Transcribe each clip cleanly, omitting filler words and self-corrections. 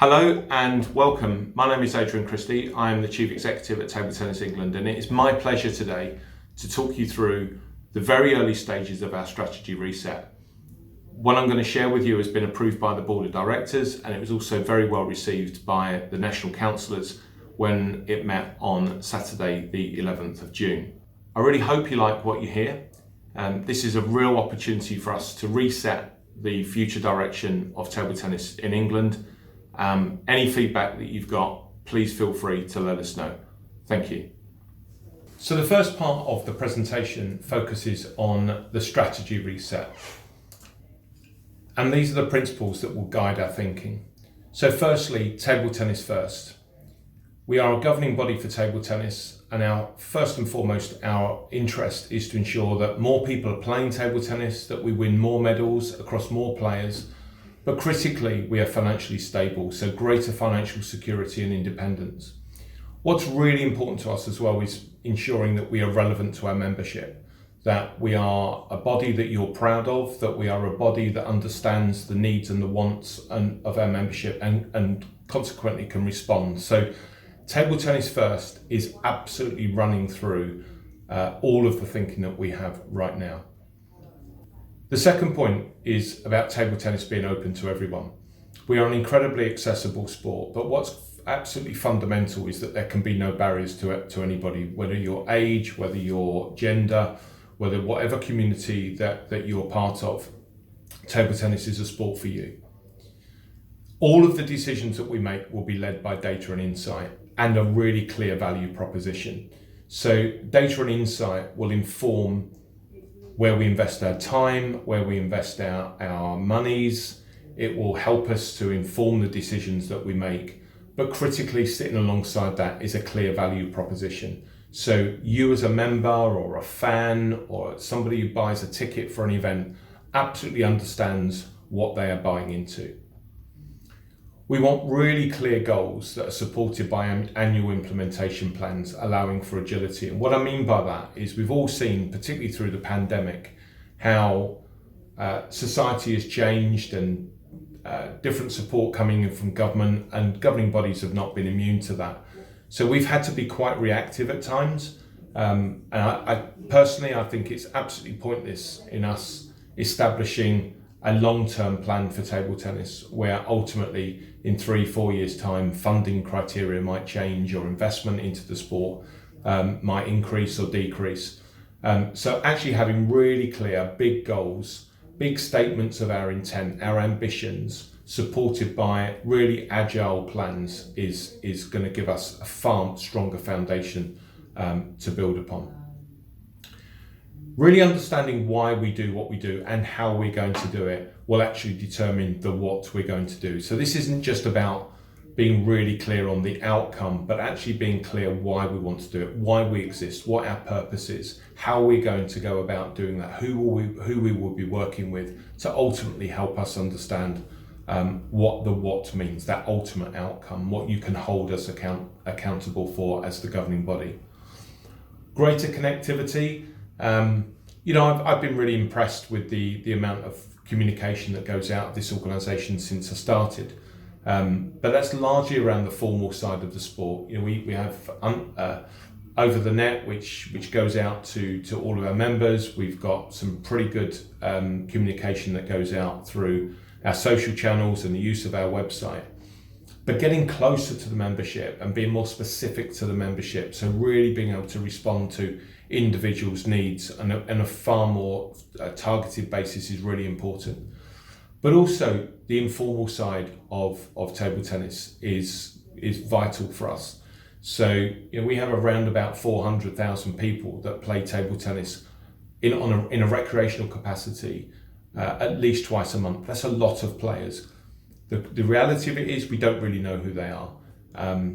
Hello and welcome. My name is Adrian Christie. I am the Chief Executive at Table Tennis England, and it is my pleasure today to talk you through the very early stages of our strategy reset. What I'm going to share with you has been approved by the Board of Directors, and it was also very well received by the National Councillors when it met on Saturday the 11th of June. I really hope you like what you hear. This is a real opportunity for us to reset the future direction of table tennis in England. Any feedback that you've got, please feel free to let us know. Thank you. So the first part of the presentation focuses on the strategy reset. And these are the principles that will guide our thinking. So firstly, table tennis first. We are a governing body for table tennis, and first and foremost, our interest is to ensure that more people are playing table tennis, that we win more medals across more players, but critically, we are financially stable, so greater financial security and independence. What's really important to us as well is ensuring that we are relevant to our membership, that we are a body that you're proud of, that we are a body that understands the needs and the wants of our membership and consequently can respond. So table tennis first is absolutely running through all of the thinking that we have right now. The second point is about table tennis being open to everyone. We are an incredibly accessible sport, but what's absolutely fundamental is that there can be no barriers to anybody, whether your age, whether your gender, whether whatever community that you're part of. Table tennis is a sport for you. All of the decisions that we make will be led by data and insight and a really clear value proposition. So data and insight will inform where we invest our time, where we invest our monies. It will help us to inform the decisions that we make. But critically, sitting alongside that is a clear value proposition. So you as a member or a fan or somebody who buys a ticket for an event absolutely understands what they are buying into. We want really clear goals that are supported by annual implementation plans, allowing for agility. And what I mean by that is we've all seen, particularly through the pandemic, how society has changed and different support coming in from government, and governing bodies have not been immune to that. So we've had to be quite reactive at times. And I personally think it's absolutely pointless in us establishing a long-term plan for table tennis where ultimately in 3-4 years time funding criteria might change or investment into the sport might increase or decrease. So actually having really clear big goals, big statements of our intent, our ambitions, supported by really agile plans is going to give us a far stronger foundation to build upon. Really understanding why we do what we do and how we're going to do it will actually determine the what we're going to do. So this isn't just about being really clear on the outcome, but actually being clear why we want to do it, why we exist, what our purpose is, how we're going to go about doing that, who we will be working with to ultimately help us understand what the what means, that ultimate outcome, what you can hold us accountable for as the governing body. Greater connectivity. I've been really impressed with the amount of communication that goes out of this organisation since I started. But that's largely around the formal side of the sport. We have over the net, which goes out to all of our members. We've got some pretty good communication that goes out through our social channels and the use of our website. But getting closer to the membership and being more specific to the membership, so really being able to respond to individuals' needs and a far more targeted basis is really important. But also the informal side of table tennis is vital for us. So we have around about 400,000 people that play table tennis in a recreational capacity at least twice a month. That's a lot of players. The reality of it is we don't really know who they are.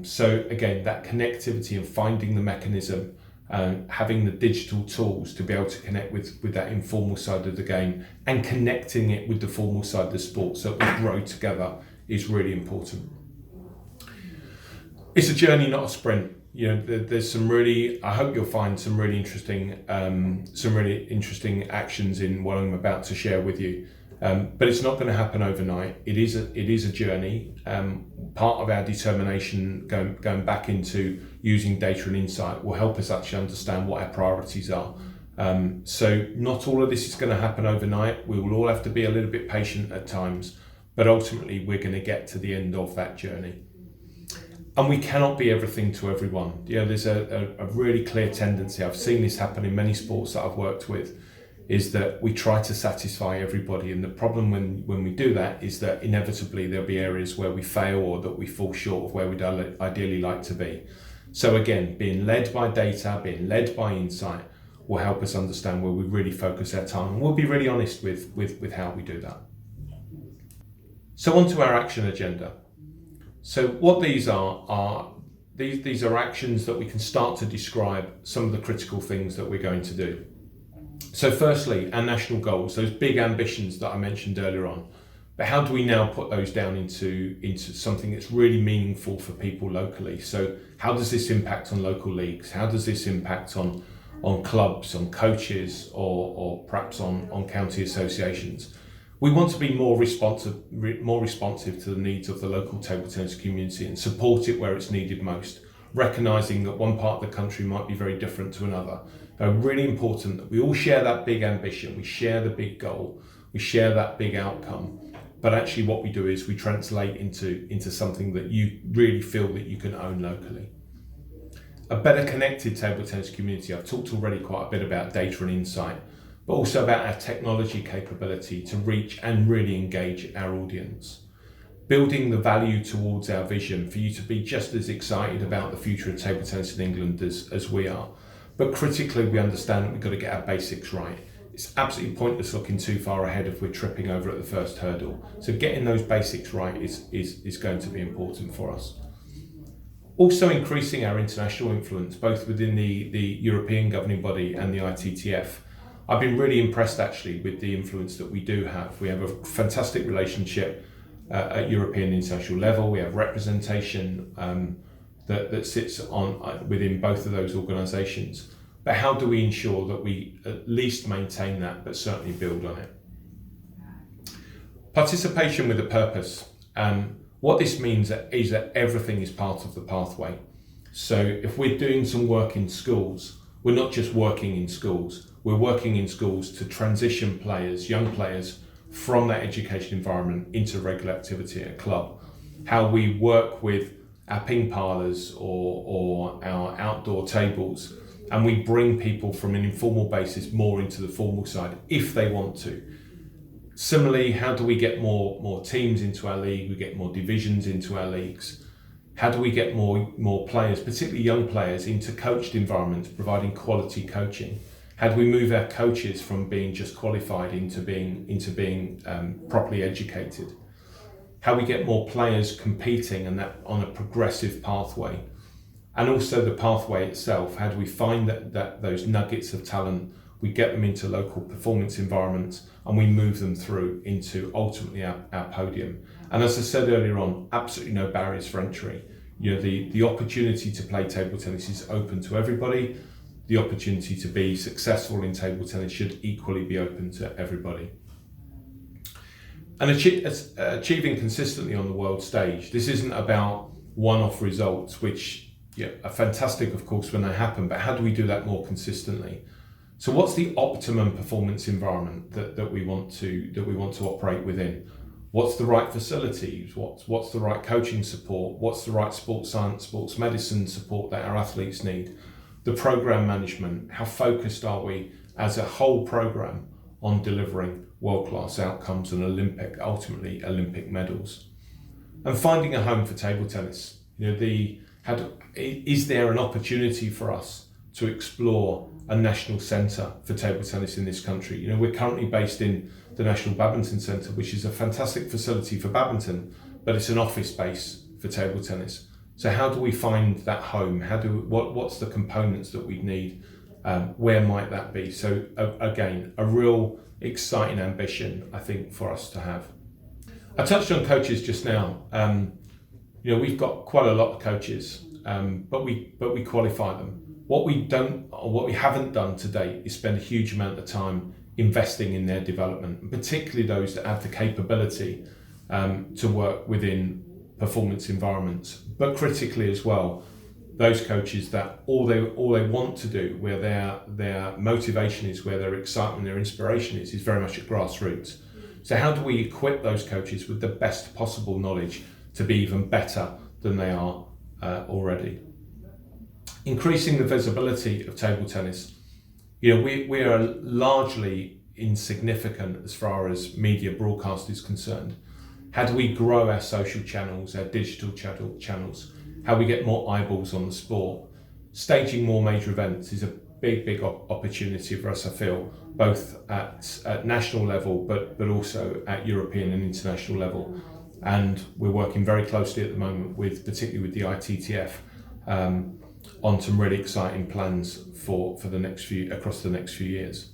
So again, that connectivity and finding the mechanism, having the digital tools to be able to connect with that informal side of the game and connecting it with the formal side of the sport so that we grow together is really important. It's a journey, not a sprint. There's some really, I hope you'll find some really interesting actions in what I'm about to share with you. But it's not going to happen overnight. It is a journey. Part of our determination going back into using data and insight will help us actually understand what our priorities are. So not all of this is going to happen overnight. We will all have to be a little bit patient at times, but ultimately we're going to get to the end of that journey. And we cannot be everything to everyone. There's a really clear tendency. I've seen this happen in many sports that I've worked with, is that we try to satisfy everybody. And the problem when we do that is that inevitably there'll be areas where we fail or that we fall short of where we'd ideally like to be. So again, being led by data, being led by insight will help us understand where we really focus our time. And we'll be really honest with how we do that. So on to our action agenda. So what these are these are actions that we can start to describe some of the critical things that we're going to do. So firstly, our national goals, those big ambitions that I mentioned earlier on, but how do we now put those down into something that's really meaningful for people locally? So how does this impact on local leagues? How does this impact on clubs, on coaches, or perhaps on county associations? We want to be more responsive to the needs of the local table tennis community and support it where it's needed most, recognising that one part of the country might be very different to another. Really important that we all share that big ambition, we share the big goal, we share that big outcome, but actually what we do is we translate into something that you really feel that you can own locally. A better connected table tennis community. I've talked already quite a bit about data and insight, but also about our technology capability to reach and really engage our audience. Building the value towards our vision for you to be just as excited about the future of table tennis in England as we are. But critically, we understand that we've got to get our basics right. It's absolutely pointless looking too far ahead if we're tripping over at the first hurdle. So getting those basics right is going to be important for us. Also increasing our international influence, both within the European governing body and the ITTF. I've been really impressed actually with the influence that we do have. We have a fantastic relationship at European international level. We have representation that sits within both of those organisations. But how do we ensure that we at least maintain that, but certainly build on it? Participation with a purpose. What this means is that everything is part of the pathway. So if we're doing some work in schools, we're not just working in schools. We're working in schools to transition players, young players, from that education environment into regular activity at a club. How we work with our ping parlours or our outdoor tables, and we bring people from an informal basis more into the formal side if they want to. Similarly, how do we get more teams into our league? We get more divisions into our leagues. How do we get more players, particularly young players, into coached environments, providing quality coaching? How do we move our coaches from being just qualified into being properly educated? How we get more players competing and that on a progressive pathway, and also the pathway itself. How do we find that those nuggets of talent? We get them into local performance environments and we move them through into ultimately our podium. And as I said earlier on, absolutely no barriers for entry. The opportunity to play table tennis is open to everybody. The opportunity to be successful in table tennis should equally be open to everybody. And achieving consistently on the world stage. This isn't about one-off results, which are fantastic, of course, when they happen, but how do we do that more consistently? So what's the optimum performance environment that we want to operate within? What's the right facilities? What's the right coaching support? What's the right sports science, sports medicine support that our athletes need? The program management, how focused are we as a whole program on delivering world-class outcomes and ultimately Olympic medals? And finding a home for table tennis. Is there an opportunity for us to explore a national centre for table tennis in this country? We're currently based in the National Badminton Centre, which is a fantastic facility for badminton, but it's an office space for table tennis. So how do we find that home? What's the components that we need? Where might that be? So again, a real exciting ambition, I think, for us to have. I touched on coaches just now. We've got quite a lot of coaches, but we qualify them. What we haven't done to date is spend a huge amount of time investing in their development, and particularly those that have the capability to work within performance environments, but critically as well, those coaches that all they want to do, where their motivation is, where their excitement, their inspiration is very much at grassroots. So how do we equip those coaches with the best possible knowledge to be even better than they are already? Increasing the visibility of table tennis. We are largely insignificant as far as media broadcast is concerned. How do we grow our social channels, our digital channels? How we get more eyeballs on the sport? Staging more major events is a big opportunity for us, I feel, both at national level, but also at European and international level. And we're working very closely at the moment particularly with the ITTF, on some really exciting plans for across the next few years.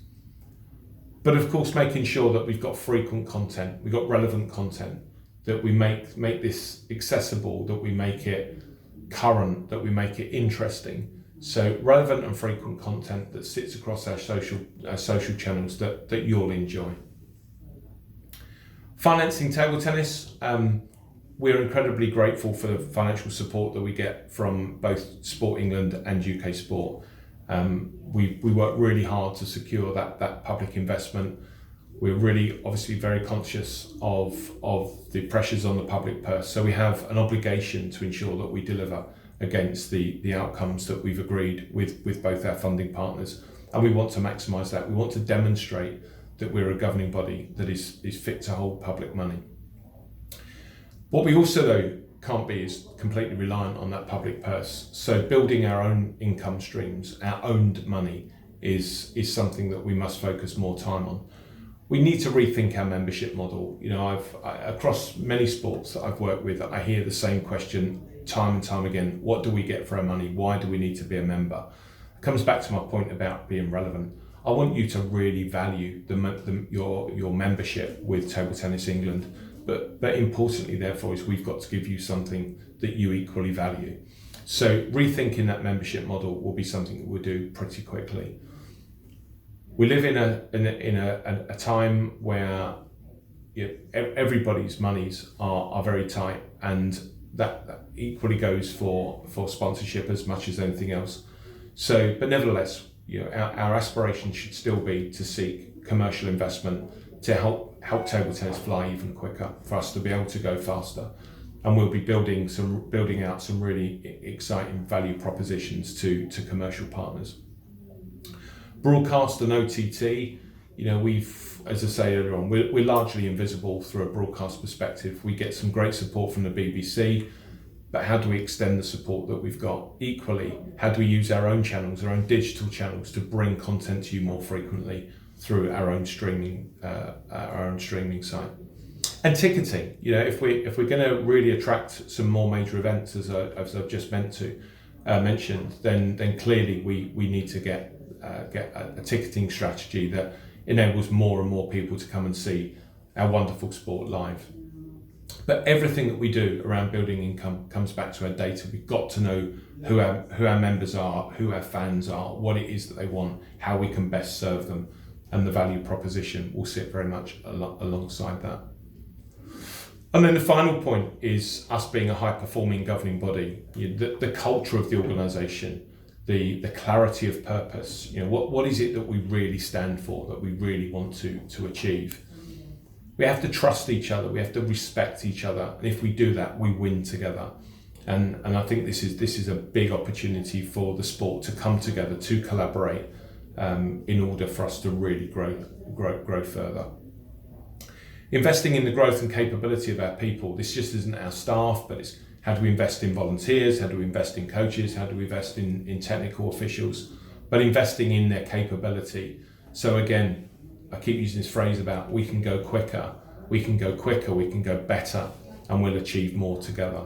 But of course, making sure that we've got frequent content, we've got relevant content, that we make this accessible, that we make it current, that we make it interesting. So relevant and frequent content that sits across our social channels that you'll enjoy. Financing table tennis. We're incredibly grateful for the financial support that we get from both Sport England and UK Sport. We work really hard to secure that public investment. We're really obviously very conscious of the pressures on the public purse. So we have an obligation to ensure that we deliver against the outcomes that we've agreed with both our funding partners. And we want to maximise that. We want to demonstrate that we're a governing body that is fit to hold public money. What we also, though, can't be is completely reliant on that public purse. So building our own income streams, our owned money, is something that we must focus more time on. We need to rethink our membership model. Across many sports that I've worked with, I hear the same question time and time again. What do we get for our money? Why do we need to be a member? It comes back to my point about being relevant. I want you to really value your membership with Table Tennis England. But importantly, therefore, is we've got to give you something that you equally value. So rethinking that membership model will be something that we'll do pretty quickly. We live in a time where everybody's monies are very tight, and that equally goes for sponsorship as much as anything else. So, but nevertheless, our aspiration should still be to seek commercial investment to help table tennis fly even quicker, for us to be able to go faster. And we'll be building out some really exciting value propositions to commercial partners. Broadcast and OTT, we've, as I say earlier on, we're largely invisible through a broadcast perspective. We get some great support from the BBC, but how do we extend the support that we've got? Equally, how do we use our own channels, our own digital channels, to bring content to you more frequently through our own streaming site? And ticketing, if we're going to really attract some more major events, as I've just mentioned, then clearly we need to get a ticketing strategy that enables more and more people to come and see our wonderful sport live. But everything that we do around building income comes back to our data. We've got to know who our members are, who our fans are, what it is that they want, how we can best serve them, and the value proposition will sit very much alongside that. And then the final point is us being a high-performing governing body. The culture of the organisation, the clarity of purpose. What is it that we really stand for, that we really want to achieve? We have to trust each other. We have to respect each other, and if we do that, we win together. And I think this is a big opportunity for the sport to come together, to collaborate, in order for us to really grow further. Investing in the growth and capability of our people. This just isn't our staff, but it's how do we invest in volunteers, how do we invest in coaches, how do we invest in technical officials, but investing in their capability. So again, I keep using this phrase about we can go quicker, we can go better, and we'll achieve more together.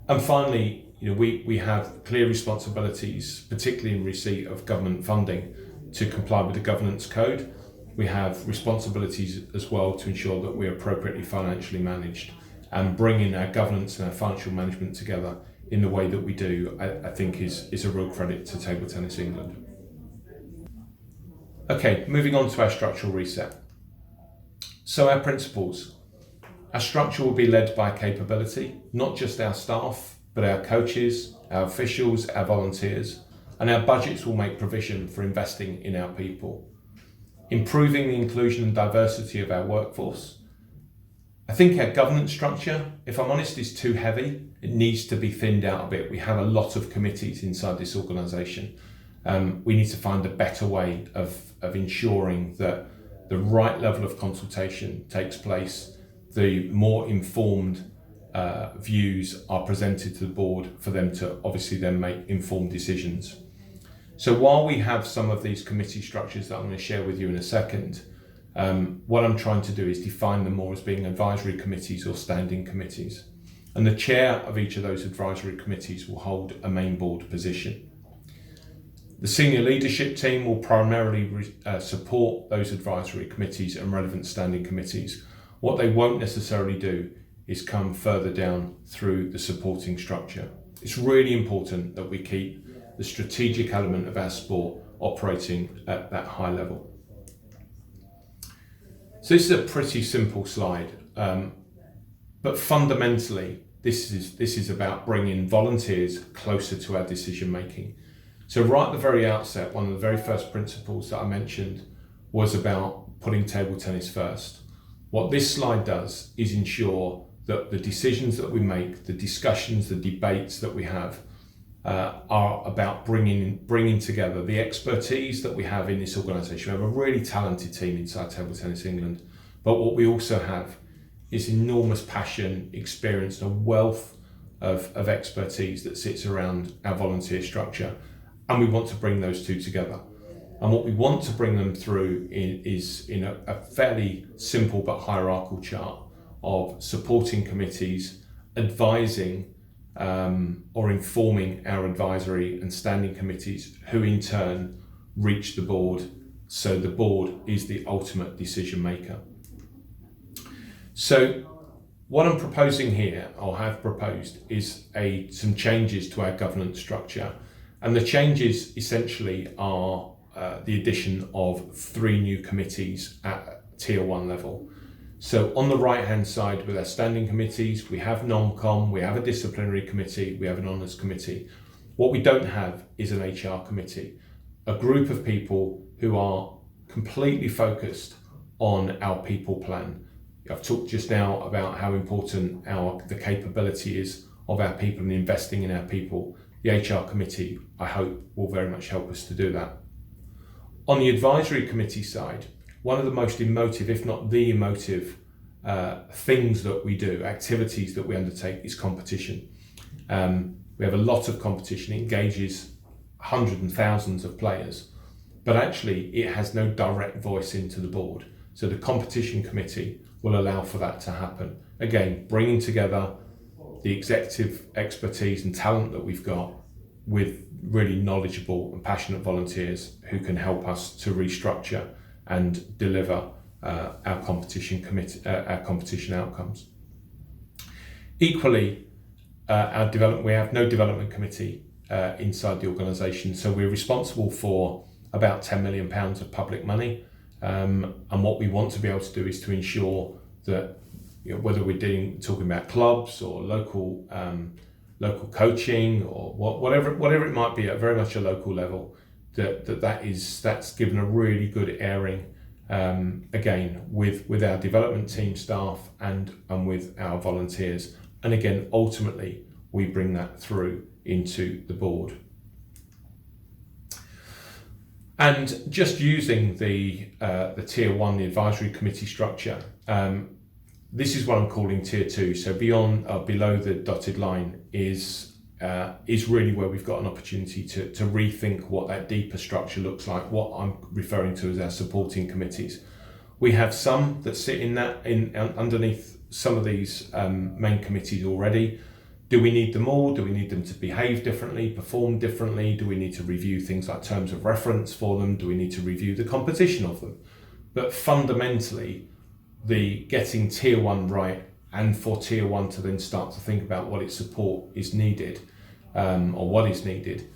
And finally, we have clear responsibilities, particularly in receipt of government funding, to comply with the governance code. We have responsibilities as well to ensure that we're appropriately financially managed, and bringing our governance and our financial management together in the way that we do, I think is a real credit to Table Tennis England. Okay, moving on to our structural reset. So our principles. Our structure will be led by capability, not just our staff, but our coaches, our officials, our volunteers, and our budgets will make provision for investing in our people. Improving the inclusion and diversity of our workforce. I think our governance structure, if I'm honest, is too heavy. It needs to be thinned out a bit. We have a lot of committees inside this organisation. We need to find a better way of ensuring that the right level of consultation takes place, the more informed views are presented to the board for them to obviously then make informed decisions. So while we have some of these committee structures that I'm going to share with you in a second, what I'm trying to do is define them more as being advisory committees or standing committees. And the chair of each of those advisory committees will hold a main board position. The senior leadership team will primarily support those advisory committees and relevant standing committees. What they won't necessarily do is come further down through the supporting structure. It's really important that we keep the strategic element of our sport operating at that high level. So this is a pretty simple slide, but fundamentally this is about bringing volunteers closer to our decision making. So right at the very outset, one of the very first principles that I mentioned was about putting table tennis first. What this slide does is ensure that the decisions that we make, the discussions, the debates that we have are about bringing together the expertise that we have in this organisation. We have a really talented team inside Table Tennis England, but what we also have is enormous passion, experience, and a wealth of expertise that sits around our volunteer structure, and we want to bring those two together. And what we want to bring them through is in a fairly simple but hierarchical chart of supporting committees, advising or informing our advisory and standing committees, who in turn reach the board, so the board is the ultimate decision maker. So what I'm proposing here, or have proposed, is some changes to our governance structure. And the changes essentially are the addition of 3 new committees at Tier 1 level. So on the right hand side with our standing committees, we have NomCom, we have a disciplinary committee, we have an honours committee. What we don't have is an HR committee, a group of people who are completely focused on our people plan. I've talked just now about how important the capability is of our people and investing in our people. The HR committee, I hope, will very much help us to do that. On the advisory committee side, one of the most emotive, if not the emotive, things that we do, activities that we undertake, is competition. We have a lot of competition. It engages hundreds and thousands of players, but actually it has no direct voice into the board. So the competition committee will allow for that to happen. Again, bringing together the executive expertise and talent that we've got with really knowledgeable and passionate volunteers who can help us to restructure and deliver our competition outcomes. Equally, we have no development committee inside the organisation, so we're responsible for about £10 million of public money, and what we want to be able to do is to ensure that, whether we're talking about clubs or local coaching or whatever it might be at very much a local level, that's given a really good airing, again with our development team staff and with our volunteers, and again ultimately we bring that through into the board. And just using the Tier 1, the advisory committee structure, this is what I'm calling Tier 2. So below the dotted line is really where we've got an opportunity to rethink what that deeper structure looks like, what I'm referring to as our supporting committees. We have some that sit underneath some of these main committees already. Do we need them all? Do we need them to behave differently, perform differently? Do we need to review things like terms of reference for them? Do we need to review the composition of them? But fundamentally, the getting Tier 1 right, and for Tier 1 to then start to think about what its support is needed, or what is needed,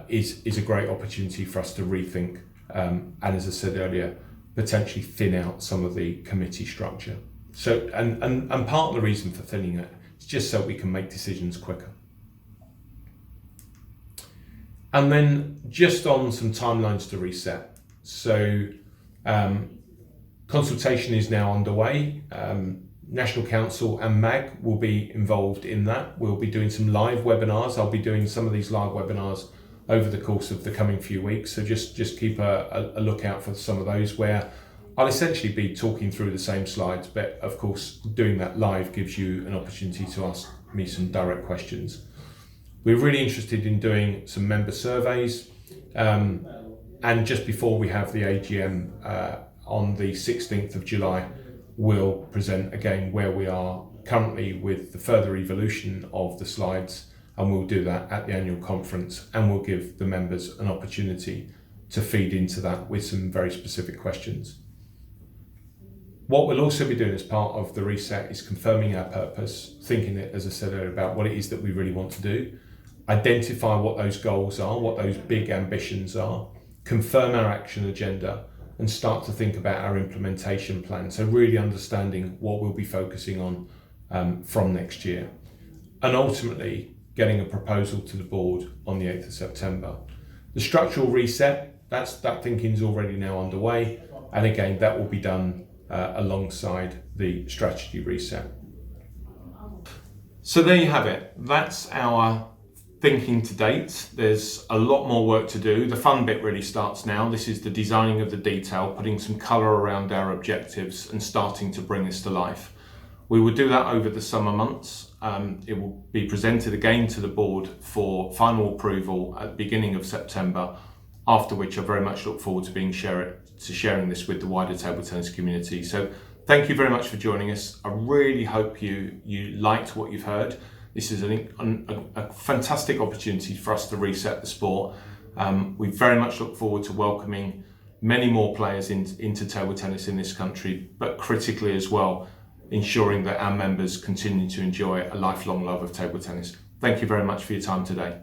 is a great opportunity for us to rethink and as I said earlier, potentially thin out some of the committee structure. So, and part of the reason for thinning it is just so we can make decisions quicker. And then just on some timelines to reset. So consultation is now underway. National Council and MAG will be involved in that. We'll be doing some live webinars. I'll be doing some of these live webinars over the course of the coming few weeks. So just keep a lookout for some of those, where I'll essentially be talking through the same slides, but of course doing that live gives you an opportunity to ask me some direct questions. We're really interested in doing some member surveys, and just before we have the AGM on the 16th of July, we'll present again where we are currently with the further evolution of the slides, and we'll do that at the annual conference, and we'll give the members an opportunity to feed into that with some very specific questions. What we'll also be doing as part of the reset is confirming our purpose, thinking, as I said earlier, about what it is that we really want to do, identify what those goals are, what those big ambitions are, confirm our action agenda, and start to think about our implementation plan. So really understanding what we'll be focusing on from next year. And ultimately getting a proposal to the board on the 8th of September. The structural reset, that thinking is already now underway. And again, that will be done alongside the strategy reset. So there you have it. That's our thinking to date. There's a lot more work to do. The fun bit really starts now. This is the designing of the detail, putting some colour around our objectives and starting to bring this to life. We will do that over the summer months. It will be presented again to the board for final approval at the beginning of September, after which I very much look forward to sharing this with the wider table tennis community. So thank you very much for joining us. I really hope you liked what you've heard. This is a fantastic opportunity for us to reset the sport. We very much look forward to welcoming many more players into table tennis in this country, but critically as well, ensuring that our members continue to enjoy a lifelong love of table tennis. Thank you very much for your time today.